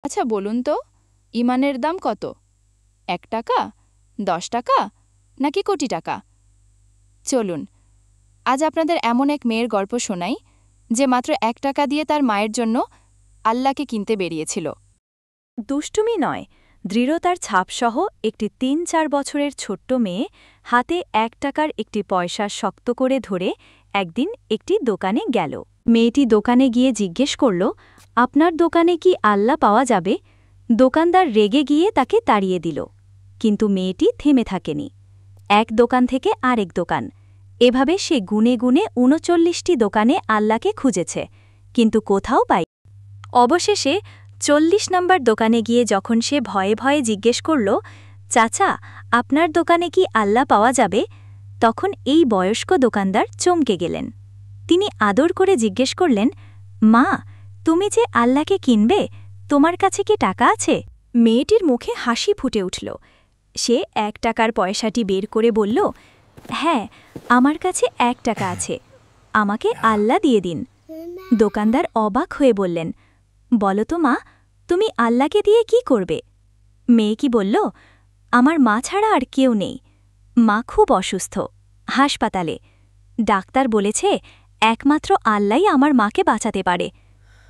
আচ্ছা বলুন তো, ইমানের দাম কত? ১ টাকা, ১০ টাকা, নাকি কোটি টাকা? চলুন, আজ আপনাদের এমন এক মেয়ের গল্প শোনাই, যে মাত্র ১ টাকা দিয়ে তার মায়ের জন্য আল্লাহকে কিনতে বেরিয়েছিল। দুষ্টুমি নয়, দৃঢ়তার ছাপসহ একটি ৩-৪ বছরের ছোট্ট মেয়ে হাতে ১ টাকার একটি পয়সা শক্ত করে ধরে একদিন একটি দোকানে গেল। মেয়েটি দোকানে গিয়ে জিজ্ঞেস করল, আপনার দোকানে কি আল্লাহ পাওয়া যাবে? দোকানদার রেগে গিয়ে তাকে তাড়িয়ে দিল। কিন্তু মেয়েটি থেমে থাকেনি। এক দোকান থেকে আরেক দোকান, এভাবে সে গুনে গুনে ৩৯টি দোকানে আল্লাহকে খুঁজেছে, কিন্তু কোথাও পাই। অবশেষে ৪০ নম্বর দোকানে গিয়ে যখন সে ভয়ে ভয়ে জিজ্ঞেস করল, চাচা, আপনার দোকানে কি আল্লাহ পাওয়া যাবে? তখন এই বয়স্ক দোকানদার চমকে গেলেন। তিনি আদর করে জিজ্ঞেস করলেন, মা, তুমি যে আল্লাহকে কিনবে, তোমার কাছে কি টাকা আছে? মেয়েটির মুখে হাসি ফুটে উঠল। সে ১ টাকার পয়সাটি বের করে বলল, হ্যাঁ, আমার কাছে ১ টাকা আছে, আমাকে আল্লাহ দিয়ে দিন। দোকানদার অবাক হয়ে বললেন, বলো তো মা, তুমি আল্লাহকে দিয়ে কি করবে? মেয়ে কি বলল, আমার মা ছাড়া আর কেউ নেই, মা খুব অসুস্থ, হাসপাতালে। ডাক্তার বলেছে একমাত্র আল্লাহই আমার মাকে বাঁচাতে পারে,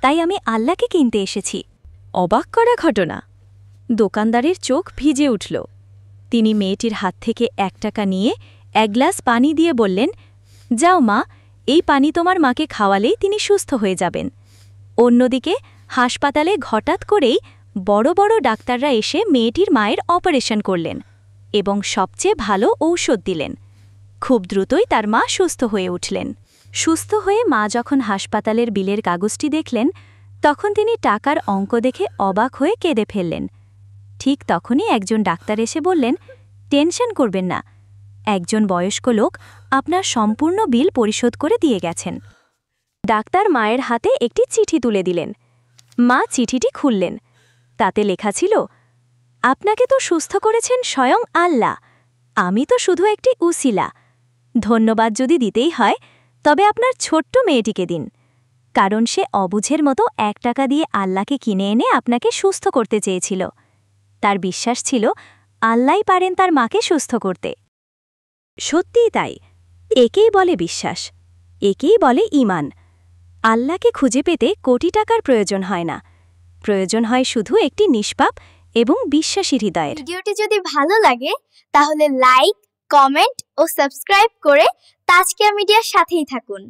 তাই আমি আল্লাহকে কিনতে এসেছি। অবাক করা ঘটনা। দোকানদারের চোখ ভিজে উঠল। তিনি মেয়েটির হাত থেকে ১ টাকা নিয়ে ১ গ্লাস পানি দিয়ে বললেন, যাও মা, এই পানি তোমার মাকে খাওয়ালেই তিনি সুস্থ হয়ে যাবেন। অন্যদিকে হাসপাতালে হঠাৎ করেই বড় বড় ডাক্তাররা এসে মেয়েটির মায়ের অপারেশন করলেন এবং সবচেয়ে ভালো ঔষধ দিলেন। খুব দ্রুতই তার মা সুস্থ হয়ে উঠলেন। সুস্থ হয়ে মা যখন হাসপাতালের বিলের কাগজটি দেখলেন, তখন তিনি টাকার অঙ্ক দেখে অবাক হয়ে কেঁদে ফেললেন। ঠিক তখনই একজন ডাক্তার এসে বললেন, টেনশন করবেন না, একজন বয়স্ক লোক আপনার সম্পূর্ণ বিল পরিশোধ করে দিয়ে গেছেন। ডাক্তার মায়ের হাতে একটি চিঠি তুলে দিলেন। মা চিঠিটি খুললেন। তাতে লেখা ছিল, আপনাকে তো সুস্থ করেছেন স্বয়ং আল্লাহ, আমি তো শুধু একটি উসিলা। ধন্যবাদ যদি দিতেই হয়, তবে আপনার ছোট্ট মেয়েটিকে দিন, কারণ সে অবুঝের মতো ১ টাকা দিয়ে আল্লাহকে কিনে এনে আপনাকে সুস্থ করতে চেয়েছিল। তার বিশ্বাস ছিল আল্লাহই পারেন তার মাকে সুস্থ করতে। সত্যিই তাই, একেই বলে বিশ্বাস, একেই বলে ঈমান। আল্লাহকে খুঁজে পেতে কোটি টাকার প্রয়োজন হয় না, প্রয়োজন হয় শুধু একটি নিষ্পাপ এবং বিশ্বাসী হৃদয়ের। ভিডিওটি যদি ভালো লাগে তাহলে লাইক, কমেন্ট ও সাবস্ক্রাইব করে তাজকিয়া মিডিয়ার সাথেই থাকুন।